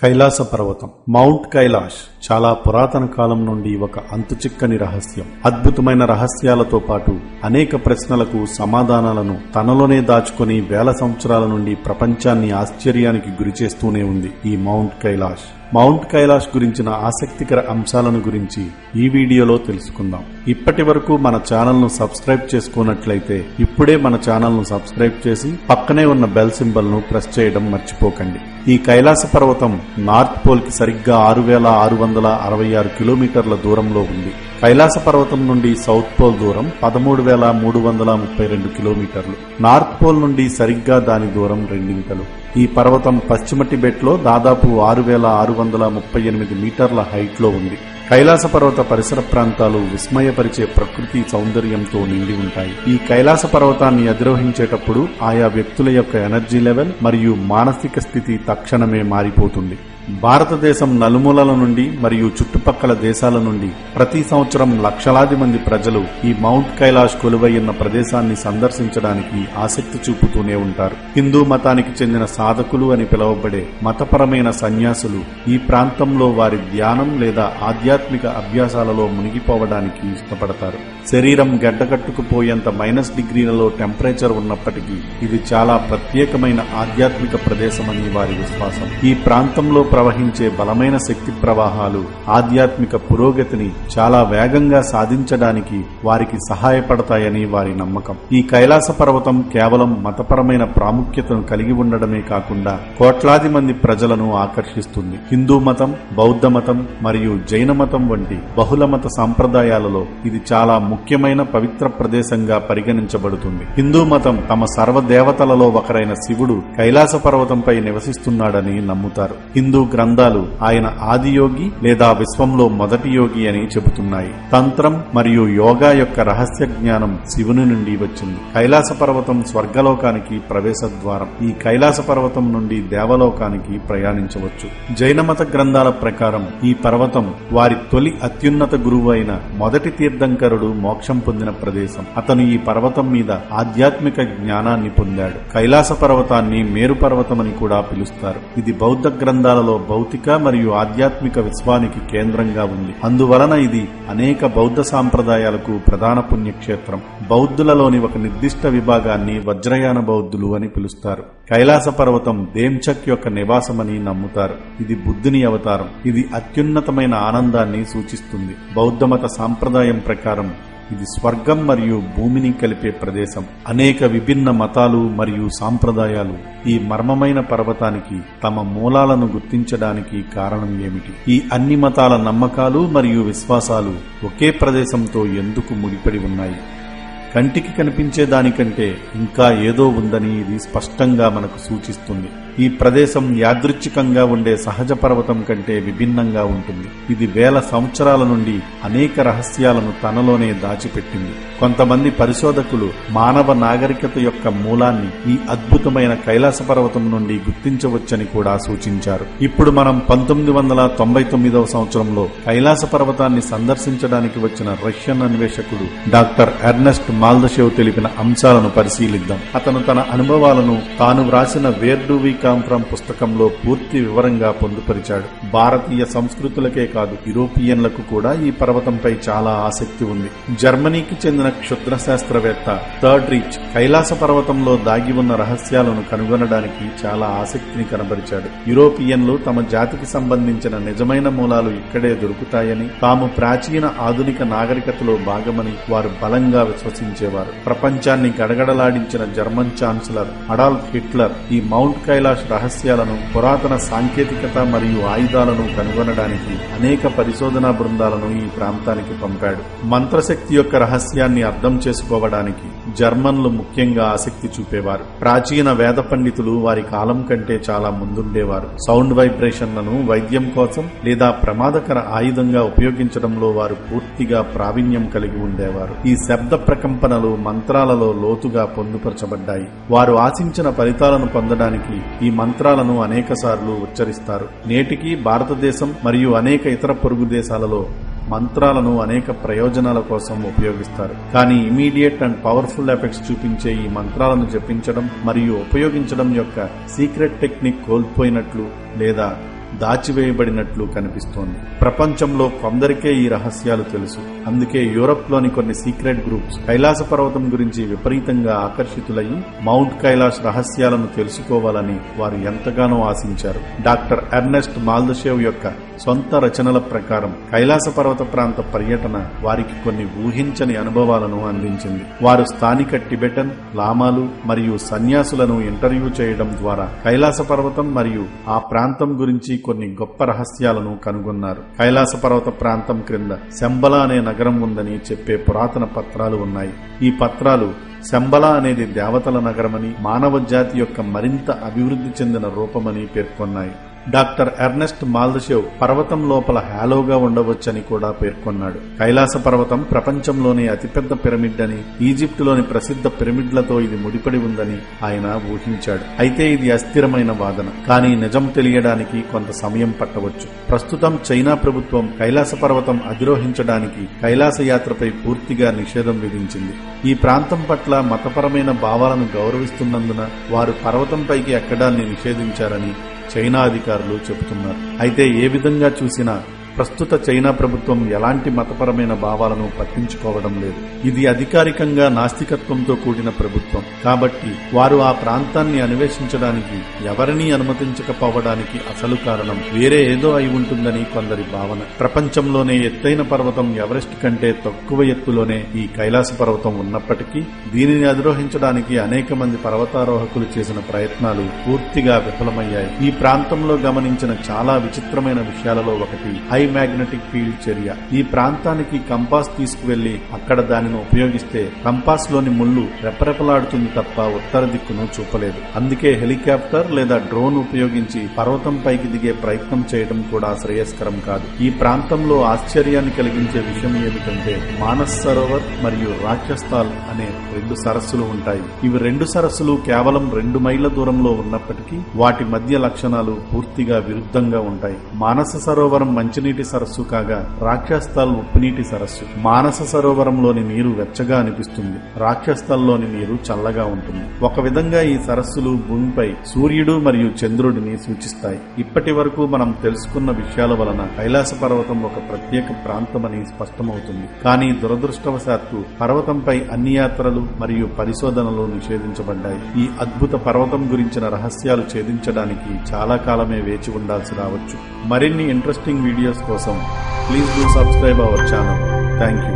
కైలాస పర్వతం. మౌంట్ కైలాష్ చాలా పురాతన కాలం నుండి ఒక అంతుచిక్కని రహస్యం. అద్భుతమైన రహస్యాలతో పాటు అనేక ప్రశ్నలకు సమాధానాలను తనలోనే దాచుకొని వేల సంవత్సరాల నుండి ప్రపంచాన్ని ఆశ్చర్యానికి గురిచేస్తూనే ఉంది ఈ మౌంట్ కైలాష్. మౌంట్ కైలాష్ గురించిన ఆసక్తికర అంశాలను గురించి ఈ వీడియోలో తెలుసుకుందాం. ఇప్పటి వరకు మన ఛానల్ను సబ్స్క్రైబ్ చేసుకోనట్లయితే ఇప్పుడే మన ఛానల్ను సబ్స్క్రైబ్ చేసి పక్కనే ఉన్న బెల్ సింబల్ ను ప్రెస్ చేయడం మర్చిపోకండి. ఈ కైలాస పర్వతం నార్త్ పోల్ కి సరిగ్గా 6666 కిలోమీటర్ల దూరంలో ఉంది. కైలాస పర్వతం నుండి సౌత్ పోల్ దూరం 13,332 కిలోమీటర్లు. నార్త్ పోల్ నుండి సరిగ్గా దాని దూరం రెండింతలు. ఈ పర్వతం పశ్చిమ టిబెట్ లో దాదాపు 6,638 మీటర్ల హైట్ లో ఉంది. కైలాస పర్వత పరిసర ప్రాంతాలు విస్మయపరిచే ప్రకృతి సౌందర్యంతో నిండి ఉంటాయి. ఈ కైలాస పర్వతాన్ని అధిరోహించేటప్పుడు ఆయా వ్యక్తుల యొక్క ఎనర్జీ లెవెల్ మరియు మానసిక స్థితి తక్షణమే మారిపోతుంది. భారతదేశం నలుమూలల నుండి మరియు చుట్టుపక్కల దేశాల నుండి ప్రతి సంవత్సరం లక్షలాది మంది ప్రజలు ఈ మౌంట్ కైలాష్ కొలువైన ప్రదేశాన్ని సందర్శించడానికి ఆసక్తి చూపుతూనే ఉంటారు. హిందూ మతానికి చెందిన సాధకులు అని పిలువబడే మతపరమైన సన్యాసులు ఈ ప్రాంతంలో వారి ధ్యానం లేదా ఆధ్యాత్మిక అభ్యాసాలలో మునిగిపోవడానికి ఇష్టపడతారు. శరీరం గడ్డకట్టుకుపోయేంత -డిగ్రీలలో టెంపరేచర్ ఉన్నప్పటికీ ఇది చాలా ప్రత్యేకమైన ఆధ్యాత్మిక ప్రదేశమని వారి విశ్వాసం. ఈ ప్రాంతంలో ప్రవహించే బలమైన శక్తి ప్రవాహాలు ఆధ్యాత్మిక పురోగతిని చాలా వేగంగా సాధించడానికి వారికి సహాయపడతాయని వారి నమ్మకం. ఈ కైలాస పర్వతం కేవలం మతపరమైన ప్రాముఖ్యతను కలిగి ఉండడమే కాకుండా కోట్లాది మంది ప్రజలను ఆకర్షిస్తుంది. హిందూ మతం, బౌద్ధ మతం మరియు జైన మతం వంటి బహుళ మత సాంప్రదాయాలలో ఇది చాలా ముఖ్యమైన పవిత్ర ప్రదేశంగా పరిగణించబడుతుంది. హిందూ మతం తమ సర్వదేవతలలో ఒకరైన శివుడు కైలాస పర్వతంపై నివసిస్తున్నాడని నమ్ముతారు. హిందూ గ్రంథాలు ఆయన ఆదియోగి లేదా విశ్వంలో మొదటి యోగి అని చెబుతున్నాయి. తంత్రం మరియు యోగా యొక్క రహస్య జ్ఞానం శివుని నుండి వచ్చింది. కైలాస పర్వతం స్వర్గలోకానికి ప్రవేశ ద్వారం. ఈ కైలాస పర్వతం నుండి దేవలోకానికి ప్రయాణించవచ్చు. జైన మత గ్రంథాల ప్రకారం ఈ పర్వతం వారి తొలి అత్యున్నత గురువు అయిన మొదటి తీర్థంకరుడు మోక్షం పొందిన ప్రదేశం. అతను ఈ పర్వతం మీద ఆధ్యాత్మిక జ్ఞానాన్ని పొందాడు. కైలాస పర్వతాన్ని మేరు పర్వతమని కూడా పిలుస్తారు. ఇది బౌద్ధ గ్రంథాలలో భౌతిక మరియు ఆధ్యాత్మిక విశ్వానికి కేంద్రంగా ఉంది. అందువలన ఇది అనేక బౌద్ధ సాంప్రదాయాలకు ప్రధాన పుణ్యక్షేత్రం. బౌద్ధులలోని ఒక నిర్దిష్ట విభాగాన్ని వజ్రయాన బౌద్ధులు అని పిలుస్తారు. కైలాస పర్వతం దేమ్చక్ యొక్క నివాసమని నమ్ముతారు. ఇది బుద్ధుని అవతారం. ఇది అత్యున్నతమైన ఆనందాన్ని సూచిస్తుంది. బౌద్ధమత సాంప్రదాయం ప్రకారం ఇది స్వర్గం మరియు భూమిని కలిపే ప్రదేశం. అనేక విభిన్న మతాలు మరియు సాంప్రదాయాలు ఈ మర్మమైన పర్వతానికి తమ మూలాలను గుర్తించడానికి కారణం ఏమిటి? ఈ అన్ని మతాల నమ్మకాలు మరియు విశ్వాసాలు ఒకే ప్రదేశంతో ఎందుకు ముడిపడి ఉన్నాయి? కంటికి కనిపించే దానికంటే ఇంకా ఏదో ఉందని ఇది స్పష్టంగా మనకు సూచిస్తుంది. ఈ ప్రదేశం యాదృచ్ఛికంగా ఉండే సహజ పర్వతం కంటే విభిన్నంగా ఉంటుంది. ఇది వేల సంవత్సరాల నుండి అనేక రహస్యాలను తనలోనే దాచిపెట్టింది. కొంతమంది పరిశోధకులు మానవ నాగరికత యొక్క మూలాన్ని ఈ అద్భుతమైన కైలాస పర్వతం నుండి గుర్తించవచ్చని కూడా సూచించారు. ఇప్పుడు మనం 1999వ సంవత్సరంలో కైలాస పర్వతాన్ని సందర్శించడానికి వచ్చిన రష్యన్ అన్వేషకుడు డాక్టర్ ఎర్నెస్ట్ మాల్దషేవ్ తెలిపిన అంశాలను పరిశీలిద్దాం. అతను తన అనుభవాలను తాను వ్రాసిన where do we come from పుస్తకంలో పూర్తి వివరంగా పొందుపరిచాడు. భారతీయ సంస్కృతులకే కాదు యూరోపియన్లకు కూడా ఈ పర్వతంపై చాలా ఆసక్తి ఉంది. జర్మనీకి చెందిన క్షుద్ర శాస్త్రవేత్త థర్డ్ రీచ్ కైలాస పర్వతంలో దాగి ఉన్న రహస్యాలను కనుగొనడానికి చాలా ఆసక్తిని కనబరిచాడు. యూరోపియన్లు తమ జాతికి సంబంధించిన నిజమైన మూలాలు ఇక్కడే దొరుకుతాయని, తాము ప్రాచీన ఆధునిక నాగరికతలో భాగమని వారు బలంగా విశ్వసించేవారు. ప్రపంచాన్ని గడగడలాడించిన జర్మన్ ఛాన్సలర్ అడాల్ఫ్ హిట్లర్ ఈ మౌంట్ కైలాష్ రహస్యాలను, పురాతన సాంకేతికత మరియు ఆయుధాలను కనుగొనడానికి అనేక పరిశోధనా బృందాలను ఈ ప్రాంతానికి పంపాడు. మంత్రశక్తి యొక్క రహస్యాన్ని అర్థం చేసుకోవడానికి జర్మన్లు ముఖ్యంగా ఆసక్తి చూపేవారు. ప్రాచీన వేద పండితులు వారి కాలం కంటే చాలా ముందుండేవారు. సౌండ్ వైబ్రేషన్లను వైద్యం కోసం లేదా ప్రమాదకర ఆయుధంగా ఉపయోగించడంలో వారు పూర్తిగా ప్రావీణ్యం కలిగి ఉండేవారు. ఈ శబ్ద ప్రకంపనలు మంత్రాలలో లోతుగా పొందుపరచబడ్డాయి. వారు ఆశించిన ఫలితాలను పొందడానికి ఈ మంత్రాలను అనేకసార్లు ఉచ్చరిస్తారు. నేటికి భారతదేశం మరియు అనేక ఇతర పొరుగు దేశాలలో మంత్రాలను అనేక ప్రయోజనాల కోసం ఉపయోగిస్తారు. కానీ ఇమీడియట్ అండ్ పవర్ఫుల్ ఎఫెక్ట్స్ చూపించే ఈ మంత్రాలను జపించడం మరియు ఉపయోగించడం యొక్క సీక్రెట్ టెక్నిక్ కోల్పోయినట్లు లేదా దాచివేయబడినట్లు కనిపిస్తోంది. ప్రపంచంలో కొందరికే ఈ రహస్యాలు తెలుసు. అందుకే యూరప్ లోని కొన్ని సీక్రెట్ గ్రూప్స్ కైలాస పర్వతం గురించి విపరీతంగా ఆకర్షితులయ్యి మౌంట్ కైలాష్ రహస్యాలను తెలుసుకోవాలని వారు ఎంతగానో ఆశించారు. డాక్టర్ ఎర్నెస్ట్ మాల్దషేవ్ యొక్క సొంత రచనల ప్రకారం కైలాస పర్వత ప్రాంత పర్యటన వారికి కొన్ని ఊహించని అనుభవాలను అందించింది. వారు స్థానిక టిబెటన్ లామాలు మరియు సన్యాసులను ఇంటర్వ్యూ చేయడం ద్వారా కైలాస పర్వతం మరియు ఆ ప్రాంతం గురించి కొన్ని గొప్ప రహస్యాలను కనుగొన్నారు. కైలాస పర్వత ప్రాంతం క్రింద శంబల అనే నగరం ఉందని చెప్పే పురాతన పత్రాలు ఉన్నాయి. ఈ పత్రాలు శంబల అనేది దేవతల నగరమని, మానవ జాతి యొక్క మరింత అభివృద్ధి చెందిన రూపమని పేర్కొన్నాయి. డాక్టర్ ఎర్నెస్ట్ మాల్దషేవ్ పర్వతం లోపల హాలోగా ఉండవచ్చని కూడా పేర్కొన్నాడు. కైలాస పర్వతం ప్రపంచంలోనే అతిపెద్ద పిరమిడ్ అని, ఈజిప్టులోని ప్రసిద్ధ పిరమిడ్లతో ఇది ముడిపడి ఉందని ఆయన ఊహించాడు. అయితే ఇది అస్థిరమైన వాదన, కానీ నిజం తెలియడానికి కొంత సమయం పట్టవచ్చు. ప్రస్తుతం చైనా ప్రభుత్వం కైలాస పర్వతం అధిరోహించడానికి కైలాస యాత్రపై పూర్తిగా నిషేధం విధించింది. ఈ ప్రాంతం పట్ల మతపరమైన భావాలను గౌరవిస్తున్నందున వారు పర్వతంపైకి ఎక్కడాన్ని నిషేధించారని చైనా అధికారులు చెబుతున్నారు. అయితే ఏ విధంగా చూసినా ప్రస్తుత చైనా ప్రభుత్వం ఎలాంటి మతపరమైన భావాలను పట్టించుకోవడం లేదు. ఇది అధికారికంగా నాస్తికత్వంతో కూడిన ప్రభుత్వం కాబట్టి వారు ఆ ప్రాంతాన్ని అన్వేషించడానికి ఎవరినీ అనుమతించకపోవడానికి అసలు కారణం వేరే ఏదో అయి ఉంటుందని కొందరి భావన. ప్రపంచంలోనే ఎత్తైన పర్వతం ఎవరెస్ట్ కంటే తక్కువ ఎత్తులోనే ఈ కైలాస పర్వతం ఉన్నప్పటికీ దీనిని అధిరోహించడానికి అనేక మంది పర్వతారోహకులు చేసిన ప్రయత్నాలు పూర్తిగా విఫలమయ్యాయి. ఈ ప్రాంతంలో గమనించిన చాలా విచిత్రమైన విషయాలలో ఒకటి హై మ్యాగ్నెటిక్ ఫీల్డ్ చర్య. ఈ ప్రాంతానికి కంపాస్ తీసుకువెళ్లి అక్కడ దానిని ఉపయోగిస్తే కంపాస్ లోని ముళ్ళు రెపరెపలాడుతుంది తప్ప ఉత్తర దిక్కును చూపలేదు. అందుకే హెలికాప్టర్ లేదా డ్రోన్ ఉపయోగించి పర్వతం పైకి దిగే ప్రయత్నం చేయడం కూడా శ్రేయస్కరం కాదు. ఈ ప్రాంతంలో ఆశ్చర్యాన్ని కలిగించే విషయం ఏమిటంటే మానస్ సరోవర్ మరియు రాక్షస్థాల్ అనే 2 సరస్సులు ఉంటాయి. ఇవి 2 సరస్సులు కేవలం 2 మైళ్ల దూరంలో ఉన్నప్పటికీ వాటి మధ్య లక్షణాలు పూర్తిగా విరుద్ధంగా ఉంటాయి. మానస సరోవరం మంచినీటి సరస్సు కాగా రాక్షస్థాల్ ఉప్పునీటి సరస్సు. మానస సరోవరంలోని నీరు వెచ్చగా అనిపిస్తుంది, రాక్షస్థాల్లోని నీరు చల్లగా ఉంటుంది. ఒక విధంగా ఈ సరస్సులు భూమిపై సూర్యుడు మరియు చంద్రుడిని సూచిస్తాయి. ఇప్పటి వరకు మనం తెలుసుకున్న విషయాల వలన కైలాస పర్వతం ఒక ప్రత్యేక ప్రాంతమని స్పష్టమవుతుంది. కానీ దురదృష్టవశాత్తు పర్వతంపై అన్ని యాత్రలు మరియు పరిశోధనలు నిషేధించబడ్డాయి. ఈ అద్భుత పర్వతం గురించిన రహస్యాలు ఛేదించడానికి చాలా కాలమే వేచి ఉండాల్సి రావచ్చు. మరిన్ని ఇంట్రెస్టింగ్ వీడియోస్ కోసం please do subscribe our channel. Thank you.